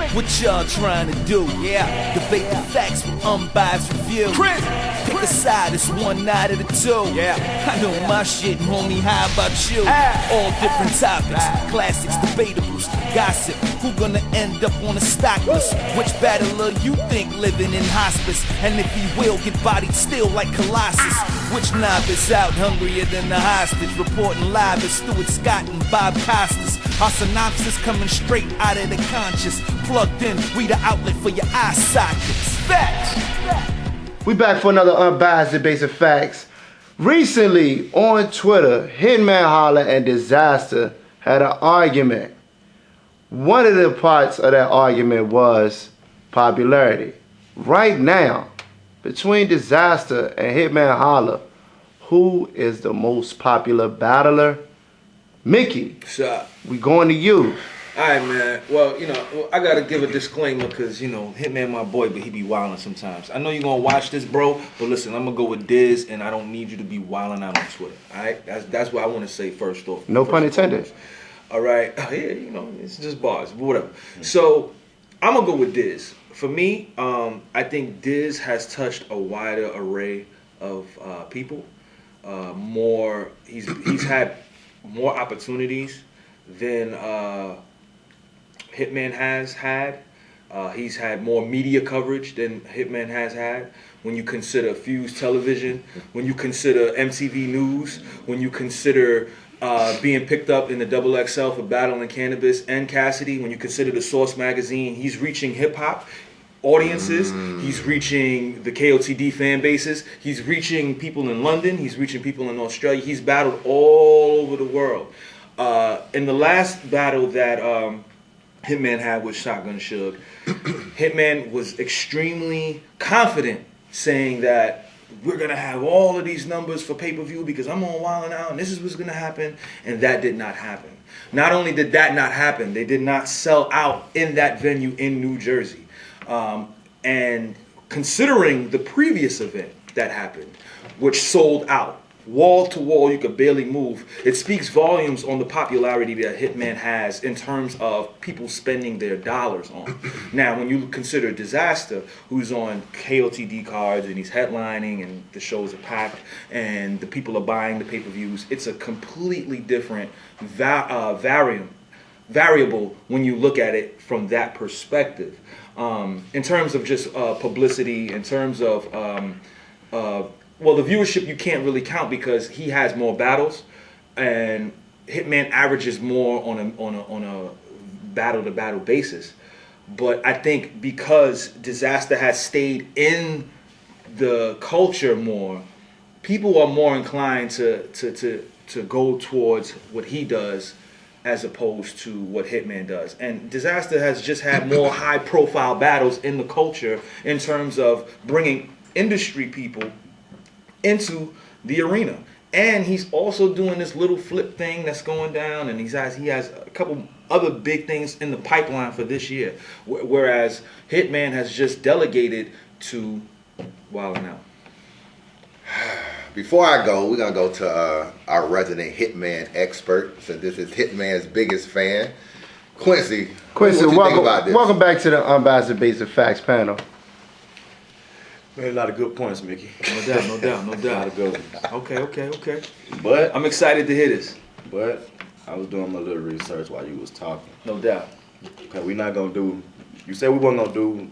What y'all trying to do? Yeah, debate the facts with unbiased review. Pick a side, it's one night of the two. Yeah, I know my shit, homie. How about you? All different topics, classics, debatables, gossip. Who gonna end up on a stock list? Which battler you think living in hospice? And if he will, get bodied still like Colossus. Which novice out hungrier than the hostage? Reporting live as Stuart Scott and Bob Costas. Our synopsis coming straight out of the conscious. Plugged in, we the outlet for your eye sockets. Facts. We back for another unbiased debate of facts. Recently on Twitter, Hitman Holla and Dizaster had an argument. One of the parts of that argument was popularity. Right now, between Dizaster and Hitman Holla, who is the most popular battler? Mickey, we going to you. Alright, man. Well, I gotta give a disclaimer because, Hitman my boy, but he be wildin' sometimes. I know you gonna watch this, bro, but listen, I'm gonna go with Diz, and I don't need you to be wildin' out on Twitter. Alright? That's what I want to say first off. No pun intended. Alright? Yeah, it's just bars, but whatever. So, I'm gonna go with Diz. For me, I think Diz has touched a wider array of people. He's had more opportunities than Hitman has had. He's had more media coverage than Hitman has had. When you consider Fuse Television, when you consider MTV News, when you consider being picked up in the XXL for battling Cannabis and Cassidy, when you consider the Source magazine, he's reaching hip-hop audiences, he's reaching the KOTD fan bases, he's reaching people in London, he's reaching people in Australia, he's battled all over the world. In the last battle that Hitman had with Shotgun Suge, Hitman was extremely confident, saying that we're going to have all of these numbers for pay-per-view because I'm on Wildin' Out and this is what's going to happen, and that did not happen. Not only did that not happen, they did not sell out in that venue in New Jersey. And considering the previous event that happened, which sold out, wall to wall, you could barely move, it speaks volumes on the popularity that Hitman has in terms of people spending their dollars on. Now, when you consider Dizaster, who's on KOTD cards and he's headlining and the shows are packed and the people are buying the pay-per-views, it's a completely different variable when you look at it from that perspective. In terms of just publicity, in terms of well, the viewership you can't really count because he has more battles, and Hitman averages more on a battle to battle basis. But I think because Dizaster has stayed in the culture more, people are more inclined to go towards what he does as opposed to what Hitman does. And Dizaster has just had more high profile battles in the culture in terms of bringing industry people into the arena. And he's also doing this little flip thing that's going down, and he has a couple other big things in the pipeline for this year. Whereas Hitman has just delegated to Wildin' Out. Before I go, we're going to go to our resident Hitman expert, so this is Hitman's biggest fan, Quincy. Quincy, what you think about this? Welcome back to the Unbiased Debate of Facts panel. Made a lot of good points, Mickey. No doubt. A lot of good ones. Okay. But I'm excited to hear this. But I was doing my little research while you was talking. No doubt. Okay, we're not gonna do. You said we weren't gonna do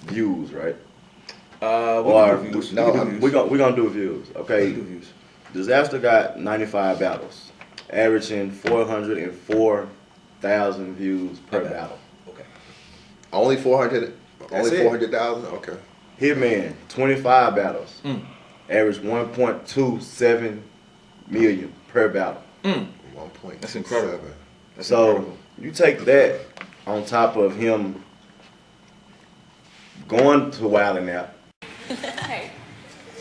views, right? We're gonna do views. Okay. Dizaster got 95 battles, averaging 404,000 views per battle. Okay. Only 400. That's Only it. 400,000. Okay. Hitman, 25 battles, average 1.27 million per battle. 1.27. That's incredible. So you take that on top of him going to Wildin' Out.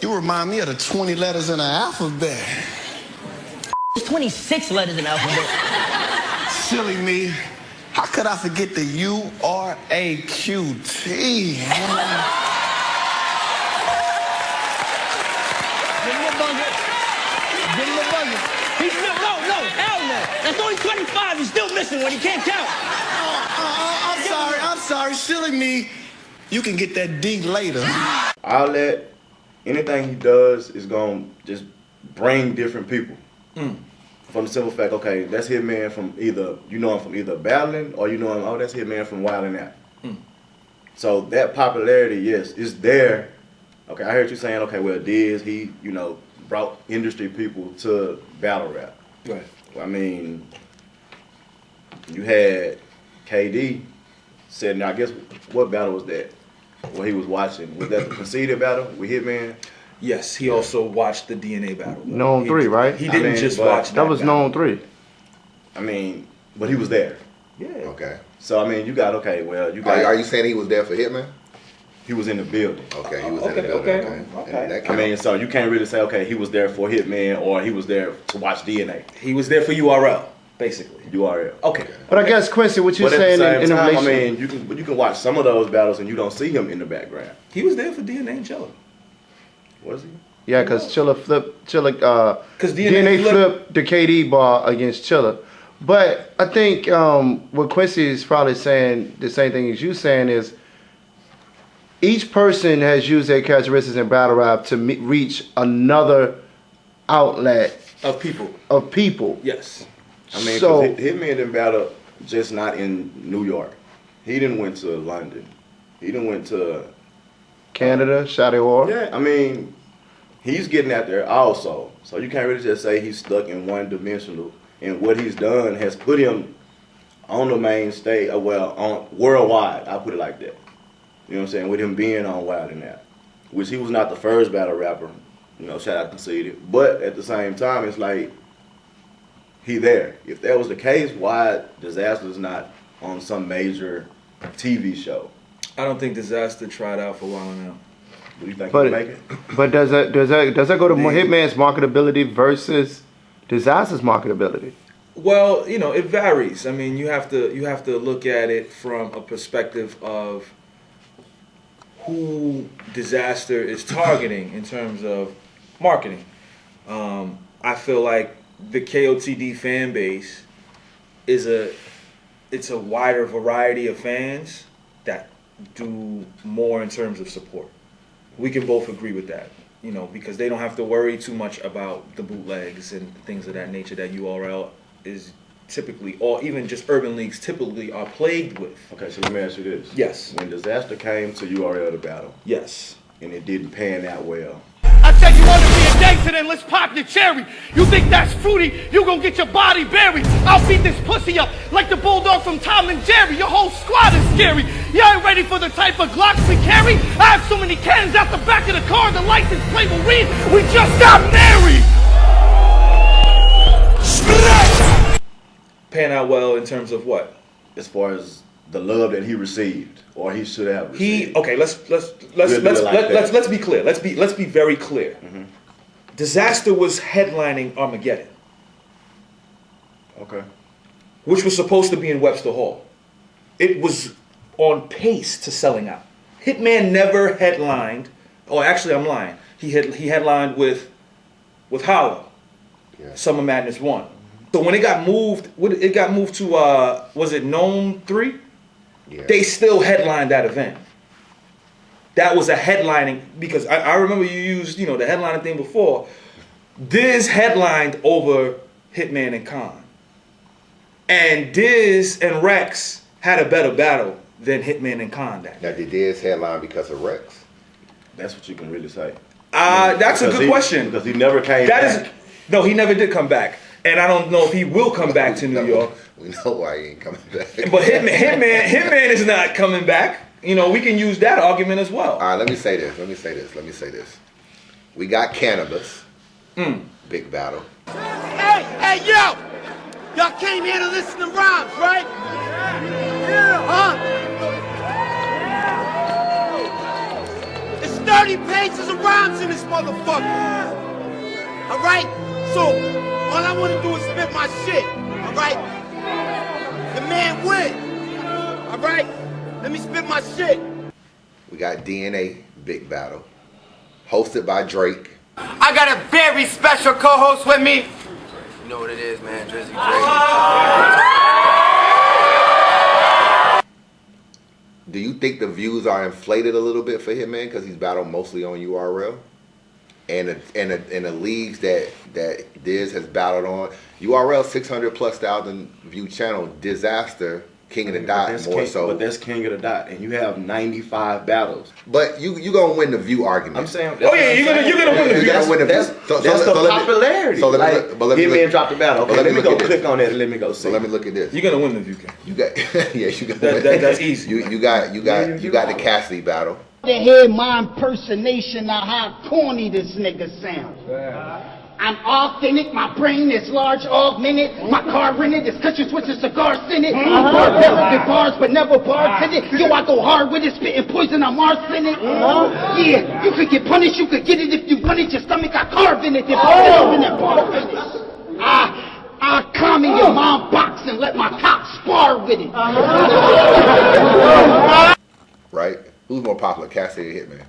You remind me of the 20 letters in the alphabet. There's 26 letters in the alphabet. Silly me. How could I forget the U-R-A-Q-T? Give him a buzzer. He's still, no, hell no. That's only 25. He's still missing. listen when he can't count. I'm sorry, silly me. You can get that D later. I'll let anything he does is gonna just bring different people. From the simple fact, okay, that's Hitman from either, you know him from either battling or you know him, oh, that's Hitman from Wildin' Out. So that popularity, yes, is there. Okay, I heard you saying, okay, well, Diz, he, you know, brought industry people to battle rap. Right. I mean, you had KD said, now I guess, what battle was that? What he was watching? Was that the Conceded battle with Hitman? Yes, he also watched the DNA battle. Known 3, right? He didn't just but watch That was battle. known 3. I mean, but he was there. Yeah. Okay. So, I mean, you got, okay, well, you got... Are you saying he was there for Hitman? He was in the building. Okay, he was in the building. Okay. That I mean, so you can't really say, okay, he was there for Hitman or he was there to watch DNA. He was there for URL, basically. URL. Okay. But I guess, Quincy, what you're But at the saying same in time, I relation... mean, you can watch some of those battles and you don't see him in the background. He was there for DNA and Chilla. Was he? Yeah, because Chilla, Because DNA flipped the KD bar against Chilla. But I think what Quincy is probably saying, the same thing as you saying, is each person has used their characteristics in battle rap to reach another outlet Of people. of people. Yes. I mean, So- because Hitman didn't battle just not in New York. He didn't went to London. He didn't went to... Canada, Shadi War. Yeah, I mean, he's getting out there also. So you can't really just say he's stuck in one dimensional. And what he's done has put him on the main stage, on worldwide, I'll put it like that. You know what I'm saying? With him being on Wild and Out. Which he was not the first battle rapper, you know, shout out Conceded. But at the same time, it's like, he there. If that was the case, why Dizaster's not on some major TV show? I don't think Dizaster tried out for Wildin' Out. Do you think But he'll make it? but does that go to Hitman's marketability versus Dizaster's marketability? Well, you know, it varies. I mean, you have to look at it from a perspective of who Dizaster is targeting in terms of marketing. I feel like the KOTD fan base is it's a wider variety of fans that do more in terms of support. We can both agree with that, you know, because they don't have to worry too much about the bootlegs and things of that nature that URL is typically, or even just urban leagues typically are plagued with. Okay, so let me ask you this. Yes. When Dizaster came to URL to battle, Yes. and it didn't pan out well, I said you want to be a gangster, then let's pop your cherry. You think that's fruity, you gonna get your body buried. I'll beat this pussy up like the bulldog from Tom and Jerry. Your whole squad is scary. You ain't ready for the type of Glocks we carry. I have so many cannons out the back of the car, the license plate will read, we just got married. Pan out well in terms of what? as far as the love that he received, or he should have received. Let's be clear. Let's be very clear. Mm-hmm. Dizaster was headlining Armageddon, Okay. which was supposed to be in Webster Hall. It was on pace to selling out. Hitman never headlined. Oh, actually, I'm lying. He headlined with Holla. Yeah. Summer Madness 1. So when it got moved to was it Gnome 3? Yeah. They still headlined that event. That was a headlining, because I remember you used, the headlining thing before. Diz headlined over Hitman and Khan. And Diz and Rex had a better battle than Hitman and Khan that day. Now, did Diz headline because of Rex? That's what you can really say. That's a good question. Because he never came back. No, he never did come back. And I don't know if he will come back to New York. We know why he ain't coming back. But Hitman is not coming back. We can use that argument as well. All right, let me say this. We got Cannabis. Big battle. Hey, yo! Y'all came here to listen to rhymes, right? Yeah. Huh? It's 30 pages of rhymes in this motherfucker. All right? So, all I want to do is spit my shit. All right? The man win. All right? Let me spit my shit. We got DNA Big Battle. Hosted by Drake. I got a very special co-host with me. You know what it is, man. Drizzy Drake. think the views are inflated a little bit for Hitman because he's battled mostly on URL, and the leagues that Diz has battled on URL 600,000+ view channel. Dizaster, King of the Dot, more so. But that's King of the Dot, and you have 95 battles. But you gonna win the view argument. I'm saying. Oh yeah, you're gonna win the view. That's the popularity. So let me Hitman dropped the battle. Okay, let me go click on that and let me go see. So let me look at this. You're gonna win the view, King. You got yeah, you got that's easy. You got the Cassidy battle. To hear my impersonation of how corny this nigga sounds. I'm authentic, my brain is large, augmented, my car rented, this country switching cigars in it. Barbaric bars, but never bartended. Yo, I go hard with it, spitting poison, I'm arsenic. Yeah, you could get punished, you could get it if you want it, your stomach got carved in it. If I'm in that bar finish. I come in your mom box and let my cop spar with it. Right? Who's more popular, Cassidy or Hitman?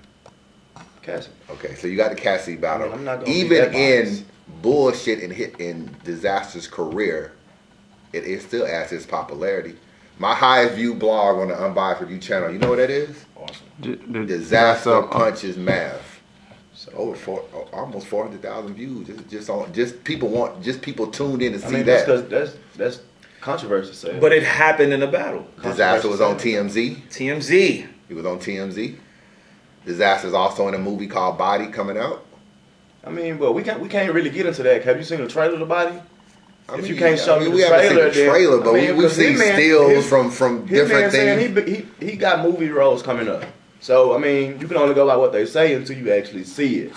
Cassidy. Okay, so you got the Cassidy battle. I'm not gonna Even in bullshit in Dizaster's career, it still adds its popularity. My highest viewed blog on the Unbiased Review channel, you know what that is? Awesome. Dizaster Punches Math. So almost 400,000 views. Just people tuned in to see that. That's controversy. Say. But it happened in a battle. Dizaster was on TMZ. TMZ. He was on TMZ. Dizaster's also in a movie called Body coming out. I mean, but we can't really get into that. Have you seen the trailer of the Body? If you can't show me the trailer, but we've seen stills from different things. He got movie roles coming up. So I mean, you can only go by what they say until you actually see it.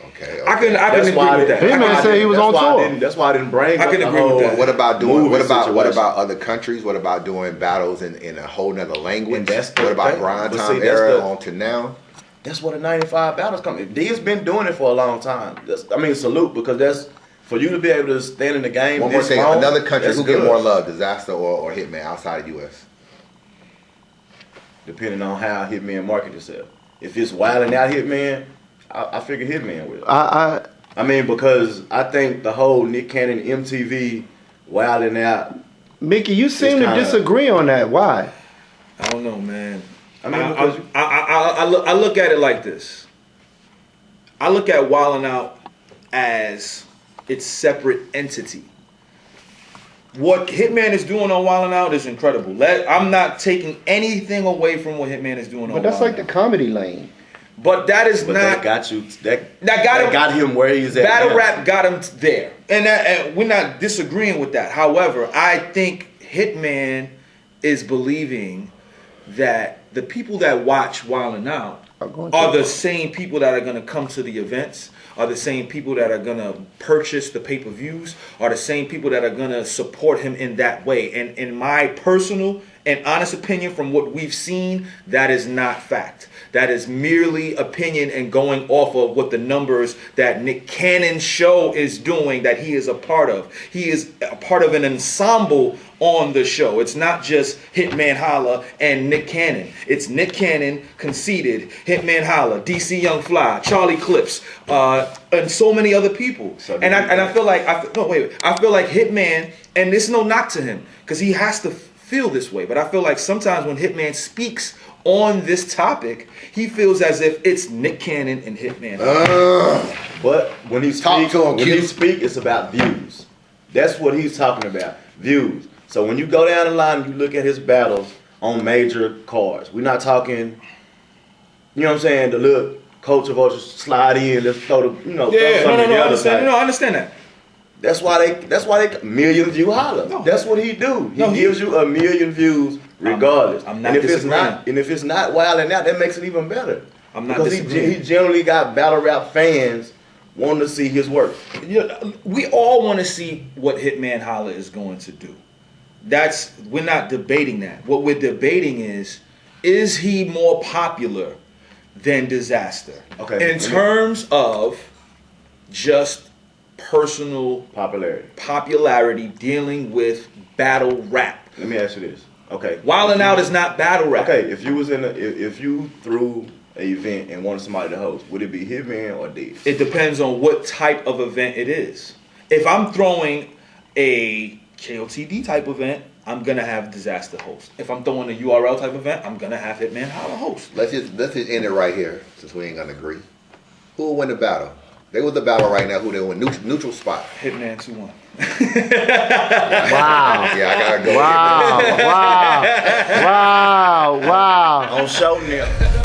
Okay. I can agree with that. Hitman said he was on tour. That's why I didn't bring. I can agree with that. What about other countries? What about doing battles in a whole nother language? What about grind time era on to now? That's what the 95 battles come. D's been doing it for a long time. Salute, because that's for you to be able to stand in the game. One more thing, another country who get more love, Dizaster or Hitman outside of U.S. Depending on how Hitman market itself. If it's wilding out Hitman, I figure Hitman will. I mean, because I think the whole Nick Cannon MTV wilding out. Mickey, you seem to disagree on that. Why? I don't know, man. I mean, I look at it like this. I look at Wildin' Out as its separate entity. What Hitman is doing on Wildin' Out is incredible. I'm not taking anything away from what Hitman is doing on Wildin' Out. But that's like the comedy lane. But that is not. That got you. That got him where he's at. Battle rap got him there, and we're not disagreeing with that. However, I think Hitman is believing that the people that watch Wildin' Out are the same people that are going to come to the events, are the same people that are going to purchase the pay-per-views, are the same people that are going to support him in that way. And in my personal and honest opinion, from what we've seen, that is not fact. That is merely opinion and going off of what the numbers that Nick Cannon's show is doing, that he is a part of. He is a part of an ensemble on the show. It's not just Hitman Holla and Nick Cannon. It's Nick Cannon, Conceited, Hitman Holla, DC Young Fly, Charlie Clips, and so many other people. I feel like I feel like Hitman, and there's no knock to him because he has to feel this way. But I feel like sometimes when Hitman speaks on this topic, he feels as if it's Nick Cannon and Hitman. But when he speaks, it's about views. That's what he's talking about, views. So when you go down the line and you look at his battles on major cards, we're not talking, you know what I'm saying, the little culture vulture slide in, let's throw the, I understand that. That's why they million view Holla. No, that's what he do. He gives you a million views regardless. I'm not disagreeing. If it's not wilding out, that makes it even better. I'm not because disagreeing. he generally got battle rap fans wanting to see his work. We all want to see what Hitman Holla is going to do. We're not debating that. What we're debating is he more popular than Dizaster? Okay. In terms of just personal popularity dealing with battle rap. Let me ask you this. Okay. Wildin' Out is not battle rap. Okay, if you threw an event and wanted somebody to host, would it be Hitman or Diz? It depends on what type of event it is. If I'm throwing a KOTD type event, I'm gonna have Dizaster host. If I'm throwing a URL type event, I'm gonna have Hitman Holla host. Let's just end it right here, since we ain't gonna agree. Who will win the battle? They was the battle right now. Who they win? Neutral spot. Hitman 2-1. Wow. Yeah, I gotta go. Wow. Wow. Wow. Wow. On show now.